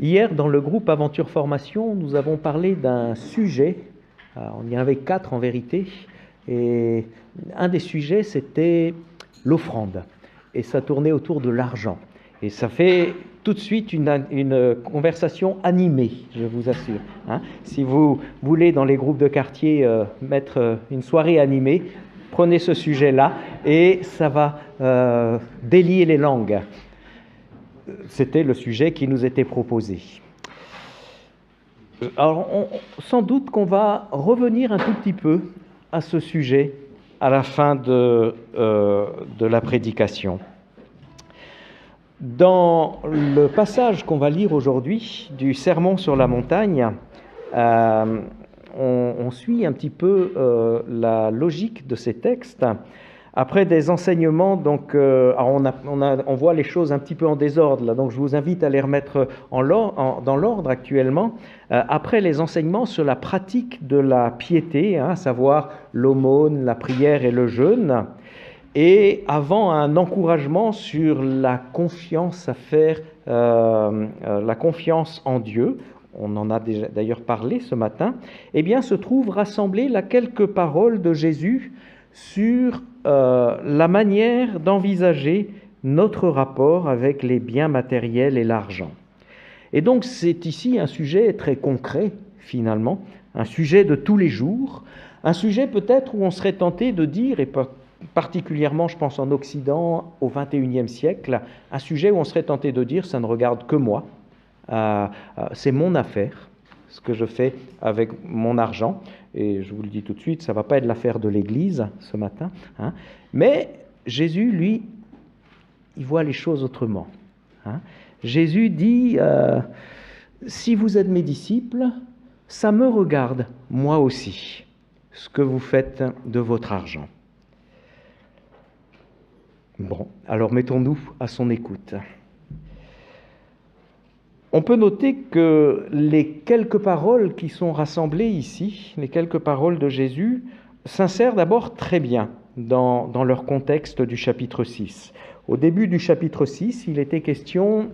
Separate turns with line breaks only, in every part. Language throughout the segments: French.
Hier, dans le groupe Aventure Formation, nous avons parlé d'un sujet, on y avait 4 en vérité, et un des sujets c'était l'offrande, et ça tournait autour de l'argent. Et ça fait tout de suite une conversation animée, je vous assure. Si vous voulez dans les groupes de quartier mettre une soirée animée, prenez ce sujet-là et ça va délier les langues. C'était le sujet qui nous était proposé. Alors, sans doute qu'on va revenir un tout petit peu à ce sujet à la fin de la prédication. Dans le passage qu'on va lire aujourd'hui du Sermon sur la montagne, on suit un petit peu la logique de ces textes. Après des enseignements, donc, on voit les choses un petit peu en désordre, là, donc je vous invite à les remettre dans l'ordre actuellement. Après les enseignements sur la pratique de la piété, à savoir l'aumône, la prière et le jeûne, et avant un encouragement sur la confiance à faire, la confiance en Dieu, on en a déjà d'ailleurs parlé ce matin, eh bien se trouvent rassemblées là quelques paroles de Jésus sur la manière d'envisager notre rapport avec les biens matériels et l'argent. Et donc c'est ici un sujet très concret finalement, un sujet de tous les jours, un sujet peut-être où on serait tenté de dire, et particulièrement je pense en Occident au XXIe siècle, un sujet où on serait tenté de dire ça ne regarde que moi, c'est mon affaire, ce que je fais avec mon argent, et je vous le dis tout de suite, ça ne va pas être l'affaire de l'Église ce matin, mais Jésus, lui, il voit les choses autrement. Jésus dit, si vous êtes mes disciples, ça me regarde, moi aussi, ce que vous faites de votre argent. Bon, alors mettons-nous à son écoute. On peut noter que les quelques paroles qui sont rassemblées ici, les quelques paroles de Jésus, s'insèrent d'abord très bien dans leur contexte du chapitre 6. Au début du chapitre 6, il était question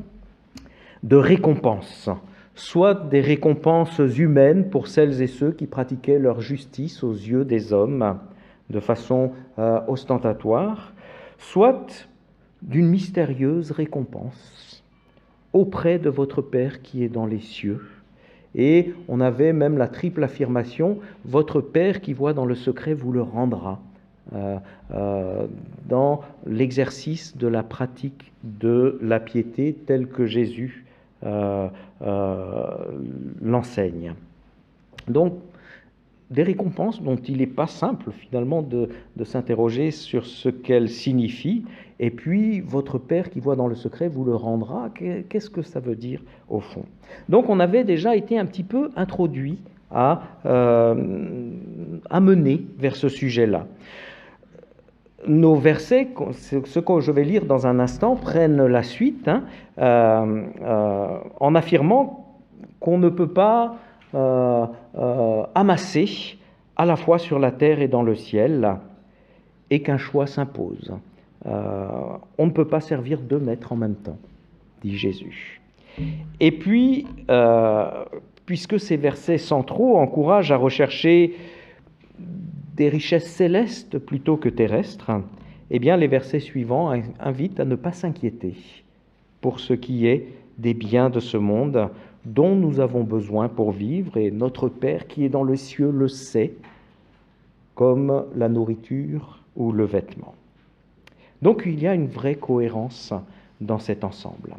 de récompenses, soit des récompenses humaines pour celles et ceux qui pratiquaient leur justice aux yeux des hommes de façon ostentatoire, soit d'une mystérieuse récompense auprès de votre Père qui est dans les cieux. Et on avait même la triple affirmation, votre Père qui voit dans le secret vous le rendra, dans l'exercice de la pratique de la piété telle que Jésus l'enseigne. Donc, des récompenses dont il n'est pas simple finalement de s'interroger sur ce qu'elles signifient. Et puis, votre Père qui voit dans le secret vous le rendra. Qu'est-ce que ça veut dire au fond? Donc, on avait déjà été un petit peu introduit à mener vers ce sujet-là. Nos versets, ce que je vais lire dans un instant, prennent la suite en affirmant qu'on ne peut pas amasser à la fois sur la terre et dans le ciel, et qu'un choix s'impose. On ne peut pas servir 2 maîtres en même temps, dit Jésus. Et puis, puisque ces versets centraux encouragent à rechercher des richesses célestes plutôt que terrestres, eh bien les versets suivants invitent à ne pas s'inquiéter pour ce qui est des biens de ce monde dont nous avons besoin pour vivre, et notre Père qui est dans les cieux le sait, comme la nourriture ou le vêtement. Donc il y a une vraie cohérence dans cet ensemble.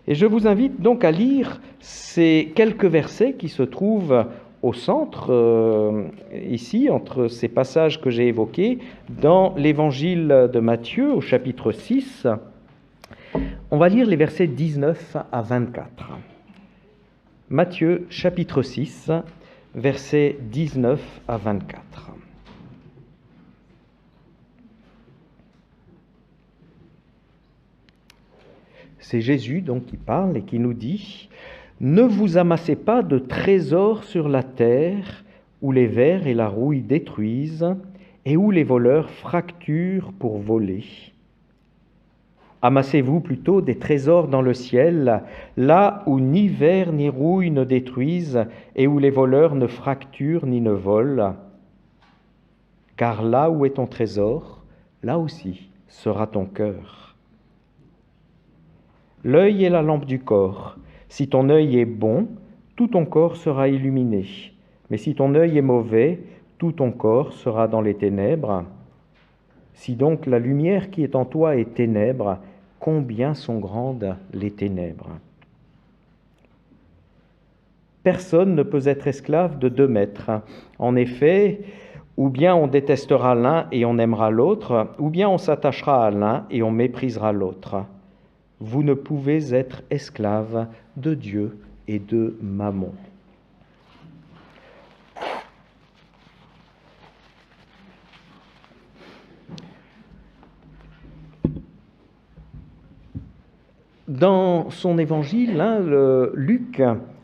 Et je vous invite donc à lire ces quelques versets qui se trouvent au centre, ici, entre ces passages que j'ai évoqués, dans l'évangile de Matthieu, au chapitre 6. On va lire les versets 19 à 24. Matthieu, chapitre 6, versets 19 à 24. C'est Jésus donc qui parle et qui nous dit « Ne vous amassez pas de trésors sur la terre, où les vers et la rouille détruisent, et où les voleurs fracturent pour voler. Amassez-vous plutôt des trésors dans le ciel, là où ni ver ni rouille ne détruisent et où les voleurs ne fracturent ni ne volent. Car là où est ton trésor, là aussi sera ton cœur. L'œil est la lampe du corps. Si ton œil est bon, tout ton corps sera illuminé. Mais si ton œil est mauvais, tout ton corps sera dans les ténèbres. Si donc la lumière qui est en toi est ténèbres, combien sont grandes les ténèbres? Personne ne peut être esclave de 2 maîtres. En effet, ou bien on détestera l'un et on aimera l'autre, ou bien on s'attachera à l'un et on méprisera l'autre. Vous ne pouvez être esclave de Dieu et de Mammon. Dans son évangile, Luc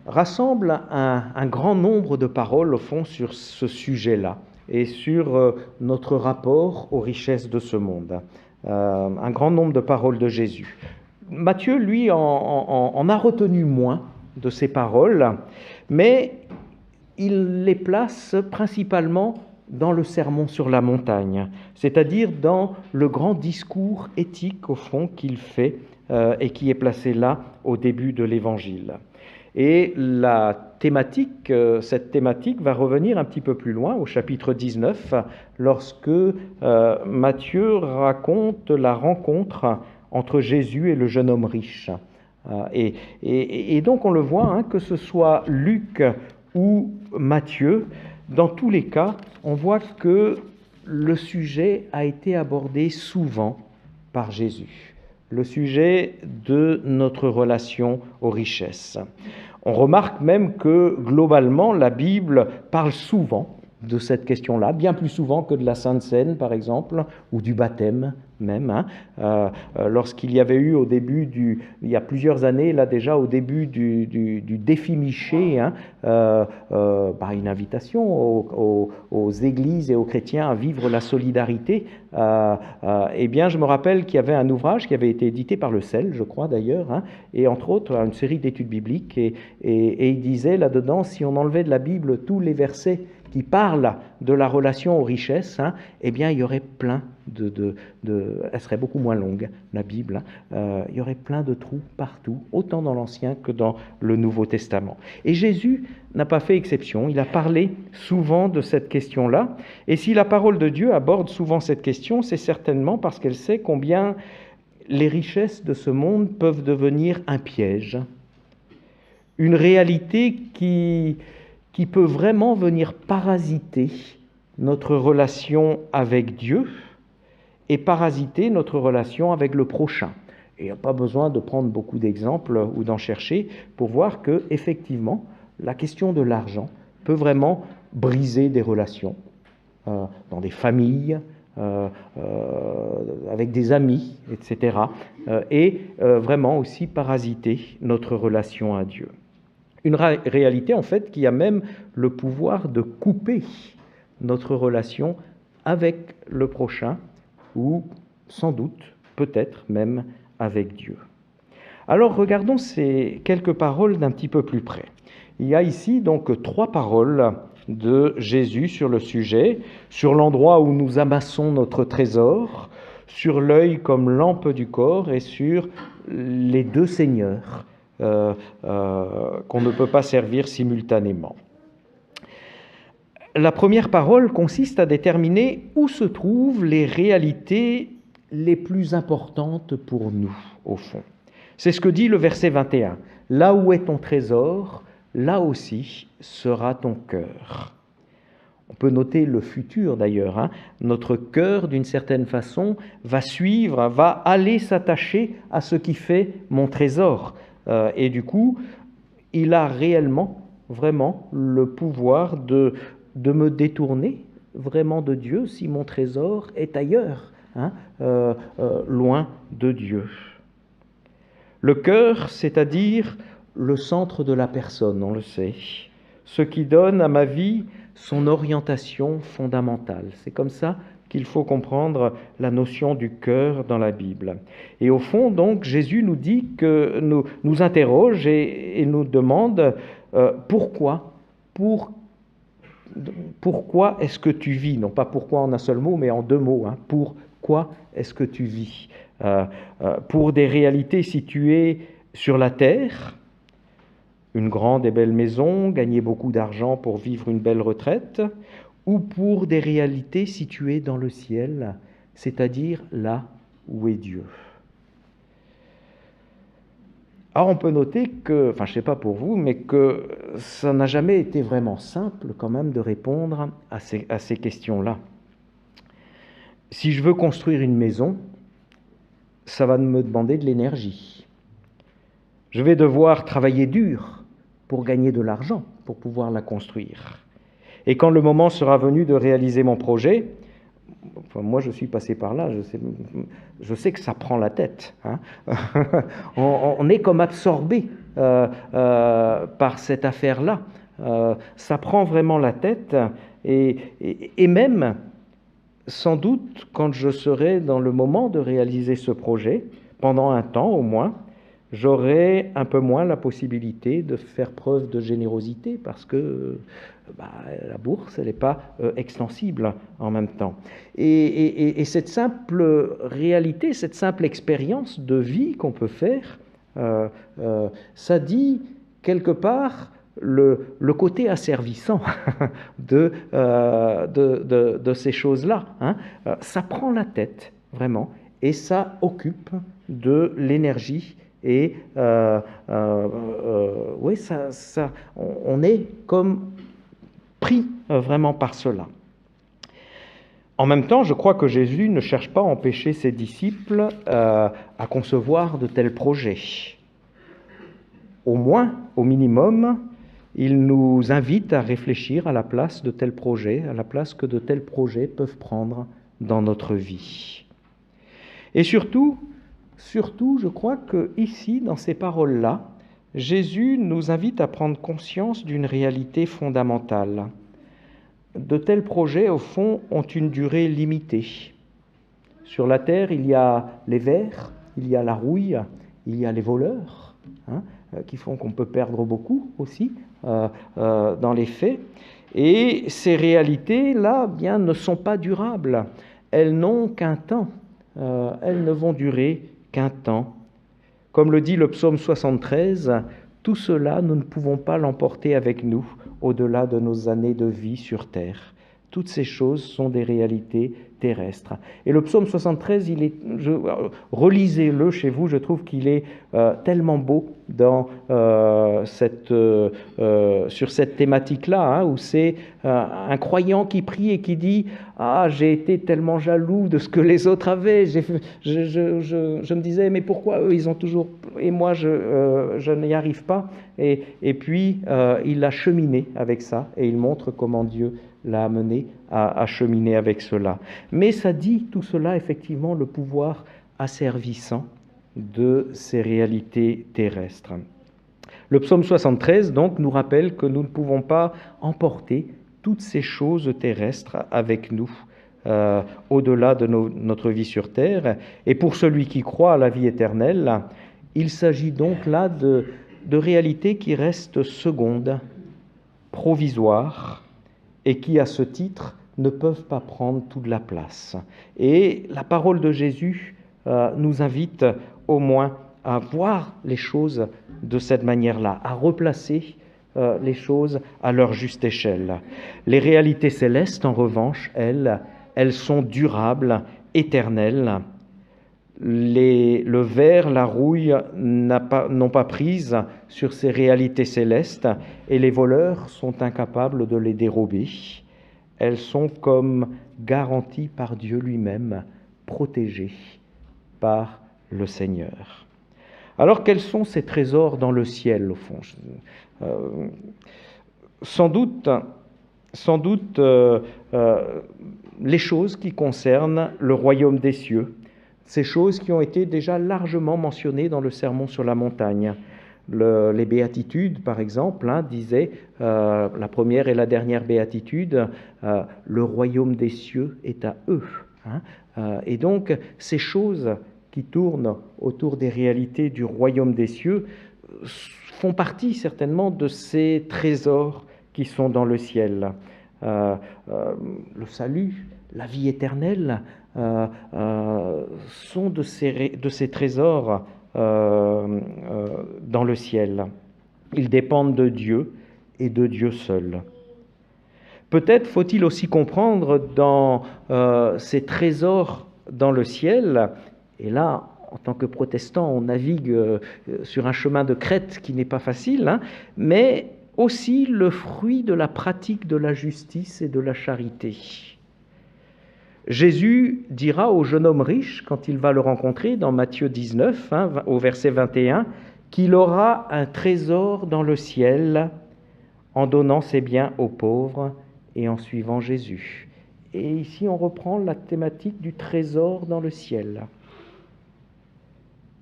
rassemble un grand nombre de paroles, au fond, sur ce sujet-là et sur notre rapport aux richesses de ce monde. Un grand nombre de paroles de Jésus. Matthieu, lui, en a retenu moins de ces paroles, mais il les place principalement dans le sermon sur la montagne, c'est-à-dire dans le grand discours éthique, au fond, qu'il fait et qui est placé là au début de l'Évangile. Et cette thématique va revenir un petit peu plus loin, au chapitre 19, lorsque Matthieu raconte la rencontre entre Jésus et le jeune homme riche. Et donc on le voit, que ce soit Luc ou Matthieu, dans tous les cas, on voit que le sujet a été abordé souvent par Jésus, le sujet de notre relation aux richesses. On remarque même que globalement, la Bible parle souvent de cette question-là, bien plus souvent que de la Sainte Seine, par exemple, ou du baptême même. Lorsqu'il y avait eu au début il y a plusieurs années, là déjà, au début du défi Miché, une invitation aux églises et aux chrétiens à vivre la solidarité, eh bien, je me rappelle qu'il y avait un ouvrage qui avait été édité par le CEL, je crois d'ailleurs, et entre autres une série d'études bibliques, et il disait là-dedans, si on enlevait de la Bible tous les versets qui parle de la relation aux richesses, eh bien, il y aurait plein elle serait beaucoup moins longue, la Bible. Il y aurait plein de trous partout, autant dans l'Ancien que dans le Nouveau Testament. Et Jésus n'a pas fait exception. Il a parlé souvent de cette question-là. Et si la parole de Dieu aborde souvent cette question, c'est certainement parce qu'elle sait combien les richesses de ce monde peuvent devenir un piège, une réalité qui peut vraiment venir parasiter notre relation avec Dieu et parasiter notre relation avec le prochain. Et il n'y a pas besoin de prendre beaucoup d'exemples ou d'en chercher pour voir que, effectivement, la question de l'argent peut vraiment briser des relations dans des familles, avec des amis, etc. Et vraiment aussi parasiter notre relation à Dieu. Une réalité, en fait, qui a même le pouvoir de couper notre relation avec le prochain, ou sans doute, peut-être même avec Dieu. Alors, regardons ces quelques paroles d'un petit peu plus près. Il y a ici donc 3 paroles de Jésus sur le sujet, sur l'endroit où nous amassons notre trésor, sur l'œil comme lampe du corps et sur les 2 seigneurs qu'on ne peut pas servir simultanément. La première parole consiste à déterminer où se trouvent les réalités les plus importantes pour nous, au fond. C'est ce que dit le verset 21. « Là où est ton trésor, là aussi sera ton cœur. » On peut noter le futur d'ailleurs. Notre cœur, d'une certaine façon, va suivre, va aller s'attacher à ce qui fait mon trésor. Et du coup, il a réellement, vraiment, le pouvoir de me détourner vraiment de Dieu si mon trésor est ailleurs, loin de Dieu. Le cœur, c'est-à-dire le centre de la personne, on le sait, ce qui donne à ma vie son orientation fondamentale. C'est comme ça qu'il faut comprendre la notion du cœur dans la Bible. Et au fond, donc, Jésus nous dit que nous interroge et nous demande pourquoi est-ce que tu vis? Non pas pourquoi en un seul mot, mais en deux mots. Pourquoi est-ce que tu vis? Pour des réalités situées sur la terre, une grande et belle maison, gagner beaucoup d'argent pour vivre une belle retraite, ou pour des réalités situées dans le ciel, c'est-à-dire là où est Dieu. Alors on peut noter que, je ne sais pas pour vous, mais que ça n'a jamais été vraiment simple quand même de répondre à ces questions-là. Si je veux construire une maison, ça va me demander de l'énergie. Je vais devoir travailler dur pour gagner de l'argent, pour pouvoir la construire. Et quand le moment sera venu de réaliser mon projet, moi je suis passé par là, je sais que ça prend la tête. On est comme absorbé par cette affaire-là. Ça prend vraiment la tête et même, sans doute, quand je serai dans le moment de réaliser ce projet, pendant un temps au moins, j'aurai un peu moins la possibilité de faire preuve de générosité parce que la bourse, elle n'est pas extensible en même temps. Et cette simple réalité, cette simple expérience de vie qu'on peut faire, ça dit quelque part le côté asservissant de ces choses-là. Ça prend la tête, vraiment, et ça occupe de l'énergie. Et oui, on est comme pris vraiment par cela. En même temps, je crois que Jésus ne cherche pas à empêcher ses disciples à concevoir de tels projets. Au moins, au minimum, il nous invite à réfléchir à la place de tels projets, à la place que de tels projets peuvent prendre dans notre vie. Et surtout, je crois qu'ici, dans ces paroles-là, Jésus nous invite à prendre conscience d'une réalité fondamentale. De tels projets, au fond, ont une durée limitée. Sur la terre, il y a les vers, il y a la rouille, il y a les voleurs, qui font qu'on peut perdre beaucoup aussi dans les faits. Et ces réalités-là, bien, ne sont pas durables. Elles n'ont qu'un temps. Elles ne vont durer qu'un temps. Comme le dit le psaume 73, tout cela, nous ne pouvons pas l'emporter avec nous au-delà de nos années de vie sur terre. Toutes ces choses sont des réalités terrestres. Et le psaume 73, relisez-le chez vous, je trouve qu'il est tellement beau sur cette thématique-là, où c'est un croyant qui prie et qui dit « Ah, j'ai été tellement jaloux de ce que les autres avaient, je me disais, mais pourquoi eux, ils ont toujours... et moi, je n'y arrive pas ?» Et puis, il a cheminé avec ça, et il montre comment Dieu l'a amené à cheminer avec cela. Mais ça dit tout cela, effectivement, le pouvoir asservissant de ces réalités terrestres. Le psaume 73, donc, nous rappelle que nous ne pouvons pas emporter toutes ces choses terrestres avec nous, au-delà de notre vie sur terre. Et pour celui qui croit à la vie éternelle, il s'agit donc là de réalités qui restent secondes, provisoires, et qui, à ce titre, ne peuvent pas prendre toute la place. Et la parole de Jésus nous invite au moins à voir les choses de cette manière-là, à replacer les choses à leur juste échelle. Les réalités célestes, en revanche, elles sont durables, éternelles. Le ver, la rouille n'ont pas prise sur ces réalités célestes et les voleurs sont incapables de les dérober. Elles sont comme garanties par Dieu lui-même, protégées par le Seigneur. Alors quels sont ces trésors dans le ciel au fond? Sans doute les choses qui concernent le royaume des cieux, ces choses qui ont été déjà largement mentionnées dans le Sermon sur la montagne. Les béatitudes, par exemple, disaient, la première et la dernière béatitude, le royaume des cieux est à eux. Et donc, ces choses qui tournent autour des réalités du royaume des cieux font partie certainement de ces trésors qui sont dans le ciel. Le salut, la vie éternelle sont de ces trésors dans le ciel. Ils dépendent de Dieu et de Dieu seul. Peut-être faut-il aussi comprendre dans ces trésors dans le ciel, et là, en tant que protestant, on navigue sur un chemin de crête qui n'est pas facile, mais aussi le fruit de la pratique de la justice et de la charité. Jésus dira au jeune homme riche, quand il va le rencontrer, dans Matthieu 19, au verset 21, qu'il aura un trésor dans le ciel en donnant ses biens aux pauvres et en suivant Jésus. Et ici, on reprend la thématique du trésor dans le ciel.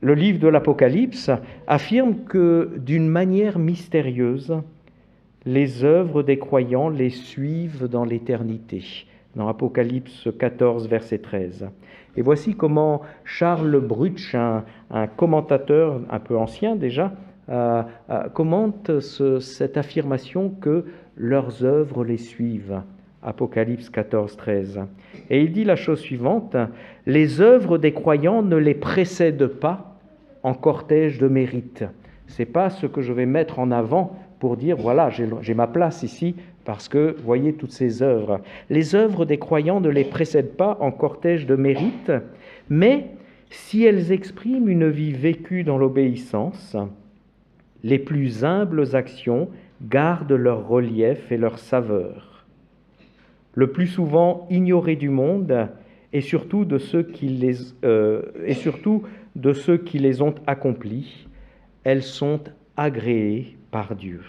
Le livre de l'Apocalypse affirme que, d'une manière mystérieuse, les œuvres des croyants les suivent dans l'éternité. Dans Apocalypse 14, verset 13. Et voici comment Charles Brutsch, un commentateur un peu ancien déjà, commente cette affirmation que leurs œuvres les suivent. Apocalypse 14, 13. Et il dit la chose suivante, « Les œuvres des croyants ne les précèdent pas en cortège de mérite. » Ce n'est pas ce que je vais mettre en avant pour dire, voilà, j'ai ma place ici, parce que, voyez toutes ces œuvres. Les œuvres des croyants ne les précèdent pas en cortège de mérite, mais si elles expriment une vie vécue dans l'obéissance, les plus humbles actions gardent leur relief et leur saveur. Le plus souvent ignorées du monde, et surtout de ceux qui les ont accomplies, elles sont agréées par Dieu.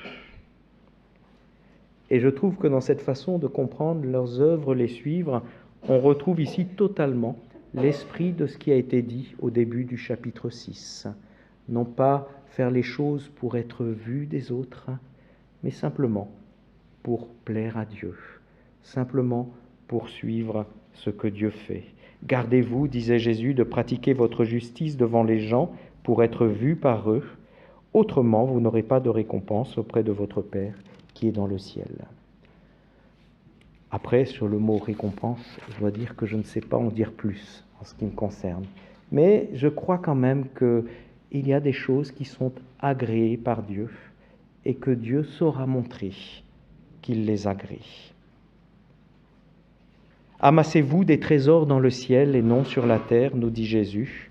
Et je trouve que dans cette façon de comprendre leurs œuvres, les suivre, on retrouve ici totalement l'esprit de ce qui a été dit au début du chapitre 6. Non pas faire les choses pour être vu des autres, mais simplement pour plaire à Dieu, simplement pour suivre ce que Dieu fait. Gardez-vous, disait Jésus, de pratiquer votre justice devant les gens pour être vu par eux. Autrement, vous n'aurez pas de récompense auprès de votre Père qui est dans le ciel. Après, sur le mot récompense, je dois dire que je ne sais pas en dire plus en ce qui me concerne. Mais je crois quand même qu'il y a des choses qui sont agréées par Dieu et que Dieu saura montrer qu'il les agrée. Amassez-vous des trésors dans le ciel et non sur la terre, nous dit Jésus.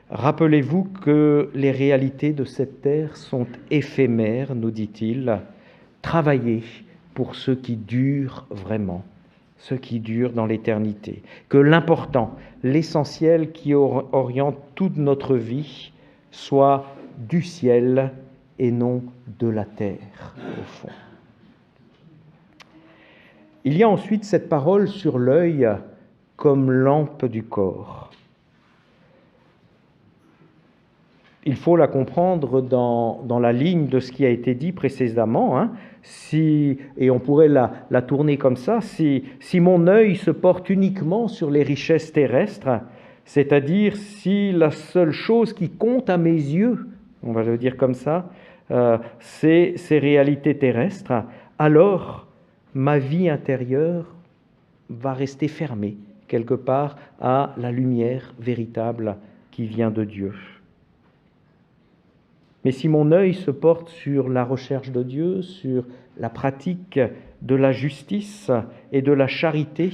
Rappelez-vous que les réalités de cette terre sont éphémères, nous dit-il. Travaillez pour ceux qui durent vraiment, ceux qui durent dans l'éternité. Que l'important, l'essentiel qui oriente toute notre vie soit du ciel et non de la terre, au fond. Il y a ensuite cette parole sur l'œil comme lampe du corps. Il faut la comprendre dans la ligne de ce qui a été dit précédemment. Et on pourrait la tourner comme ça. Si mon œil se porte uniquement sur les richesses terrestres, c'est-à-dire si la seule chose qui compte à mes yeux, on va le dire comme ça, c'est ces réalités terrestres, alors ma vie intérieure va rester fermée quelque part à la lumière véritable qui vient de Dieu. Mais si mon œil se porte sur la recherche de Dieu, sur la pratique de la justice et de la charité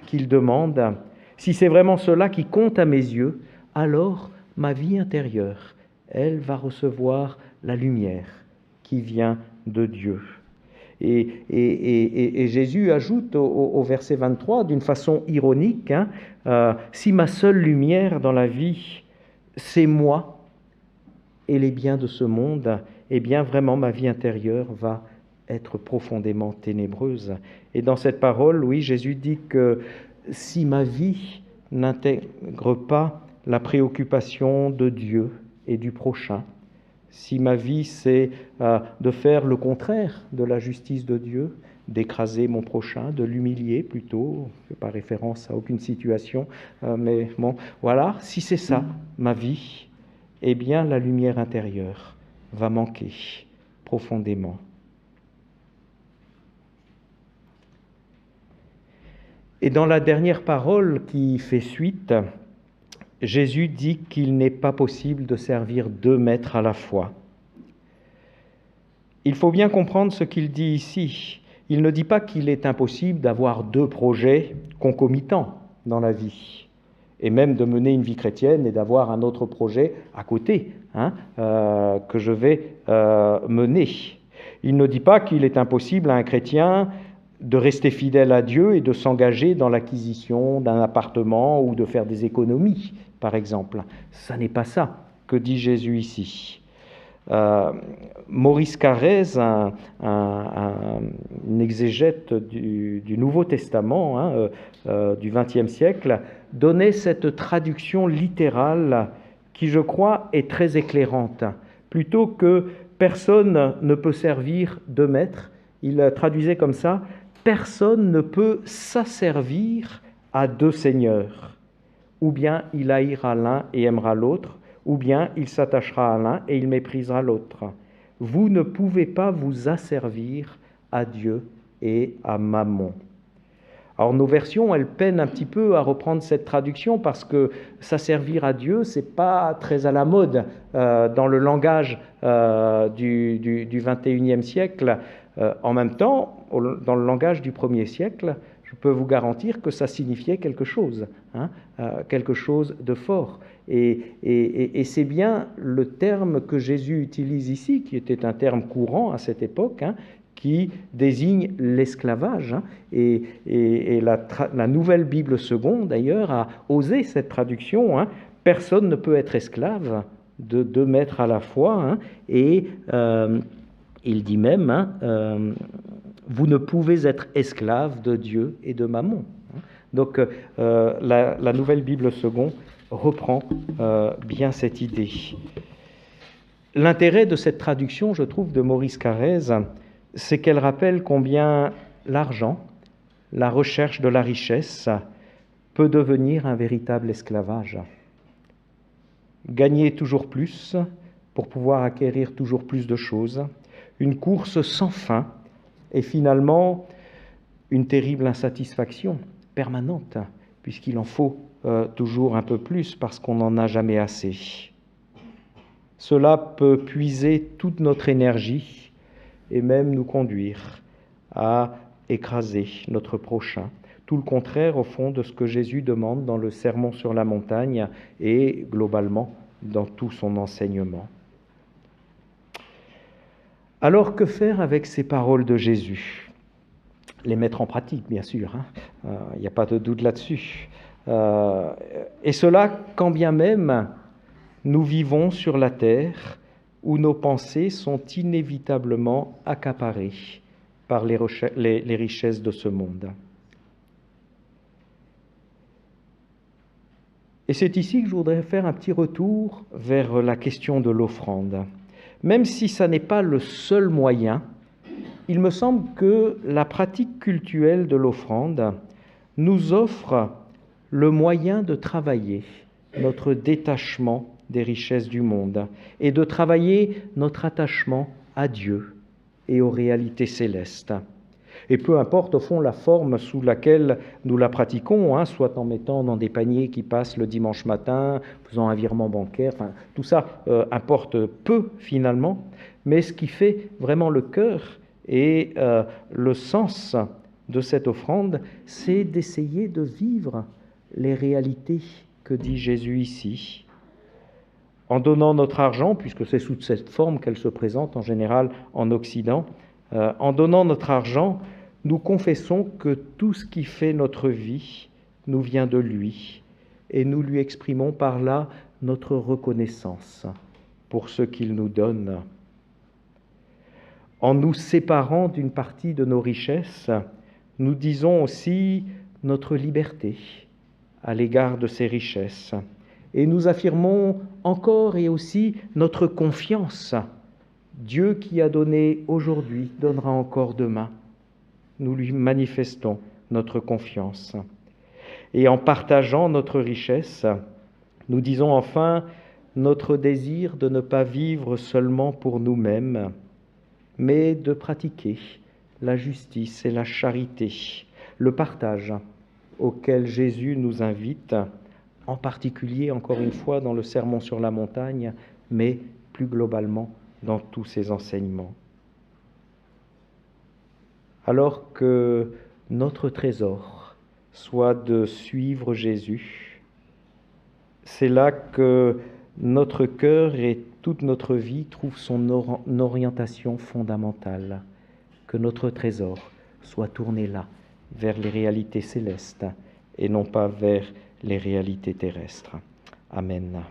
qu'il demande, si c'est vraiment cela qui compte à mes yeux, alors ma vie intérieure, elle va recevoir la lumière qui vient de Dieu. Et Jésus ajoute au verset 23, d'une façon ironique, si ma seule lumière dans la vie, c'est moi, et les biens de ce monde, eh bien vraiment ma vie intérieure va être profondément ténébreuse. Et dans cette parole, oui, Jésus dit que si ma vie n'intègre pas la préoccupation de Dieu et du prochain, si ma vie c'est de faire le contraire de la justice de Dieu, d'écraser mon prochain, de l'humilier plutôt, je ne fais pas référence à aucune situation, mais bon, voilà, si c'est ça ma vie, eh bien la lumière intérieure va manquer profondément. Et dans la dernière parole qui fait suite, Jésus dit qu'il n'est pas possible de servir 2 maîtres à la fois. Il faut bien comprendre ce qu'il dit ici. Il ne dit pas qu'il est impossible d'avoir 2 projets concomitants dans la vie, et même de mener une vie chrétienne et d'avoir un autre projet à côté que je vais mener. Il ne dit pas qu'il est impossible à un chrétien de rester fidèle à Dieu et de s'engager dans l'acquisition d'un appartement ou de faire des économies, par exemple. Ça n'est pas ça que dit Jésus ici. Maurice Carrez, un exégète du Nouveau Testament du XXe siècle, donnait cette traduction littérale qui, je crois, est très éclairante. Plutôt que « personne ne peut servir 2 maîtres », il traduisait comme ça « personne ne peut s'asservir à 2 seigneurs ». Ou bien il haïra l'un et aimera l'autre, ou bien il s'attachera à l'un et il méprisera l'autre. Vous ne pouvez pas vous asservir à Dieu et à Mammon. Alors nos versions, elles peinent un petit peu à reprendre cette traduction parce que s'asservir à Dieu, c'est pas très à la mode dans le langage du XXIe siècle. En même temps, dans le langage du 1er siècle, je peux vous garantir que ça signifiait quelque chose de fort. Et c'est bien le terme que Jésus utilise ici, qui était un terme courant à cette époque, qui désigne l'esclavage. Et la Nouvelle Bible seconde, d'ailleurs, a osé cette traduction. Personne ne peut être esclave de 2 maîtres à la fois. Et il dit même, vous ne pouvez être esclave de Dieu et de Mammon. Donc la Nouvelle Bible seconde reprend bien cette idée. L'intérêt de cette traduction, je trouve, de Maurice Carrez, c'est qu'elle rappelle combien l'argent, la recherche de la richesse, peut devenir un véritable esclavage. Gagner toujours plus pour pouvoir acquérir toujours plus de choses, une course sans fin et finalement une terrible insatisfaction permanente, puisqu'il en faut toujours un peu plus parce qu'on n'en a jamais assez. Cela peut puiser toute notre énergie et même nous conduire à écraser notre prochain. Tout le contraire, au fond, de ce que Jésus demande dans le Sermon sur la montagne et globalement dans tout son enseignement. Alors, que faire avec ces paroles de Jésus ? Les mettre en pratique, bien sûr, il n'y a pas de doute là-dessus. Et cela, quand bien même nous vivons sur la terre où nos pensées sont inévitablement accaparées par les richesses de ce monde. Et c'est ici que je voudrais faire un petit retour vers la question de l'offrande. Même si ça n'est pas le seul moyen, il me semble que la pratique cultuelle de l'offrande nous offre le moyen de travailler notre détachement des richesses du monde et de travailler notre attachement à Dieu et aux réalités célestes. Et peu importe au fond la forme sous laquelle nous la pratiquons, soit en mettant dans des paniers qui passent le dimanche matin, faisant un virement bancaire, tout ça importe peu finalement, mais ce qui fait vraiment le cœur et le sens de cette offrande, c'est d'essayer de vivre les réalités que dit Jésus ici. En donnant notre argent, puisque c'est sous cette forme qu'elle se présente en général en Occident, en donnant notre argent, nous confessons que tout ce qui fait notre vie nous vient de lui et nous lui exprimons par là notre reconnaissance pour ce qu'il nous donne. En nous séparant d'une partie de nos richesses, nous disons aussi notre liberté à l'égard de ces richesses et nous affirmons encore et aussi notre confiance. Dieu qui a donné aujourd'hui donnera encore demain. Nous lui manifestons notre confiance. Et en partageant notre richesse, nous disons enfin notre désir de ne pas vivre seulement pour nous-mêmes, mais de pratiquer la justice et la charité, le partage auquel Jésus nous invite, en particulier, encore une fois, dans le Sermon sur la montagne, mais plus globalement dans tous ses enseignements. Alors que notre trésor soit de suivre Jésus, c'est là que notre cœur et toute notre vie trouvent son orientation fondamentale, que notre trésor soit tourné là, vers les réalités célestes et non pas vers les réalités terrestres. Amen.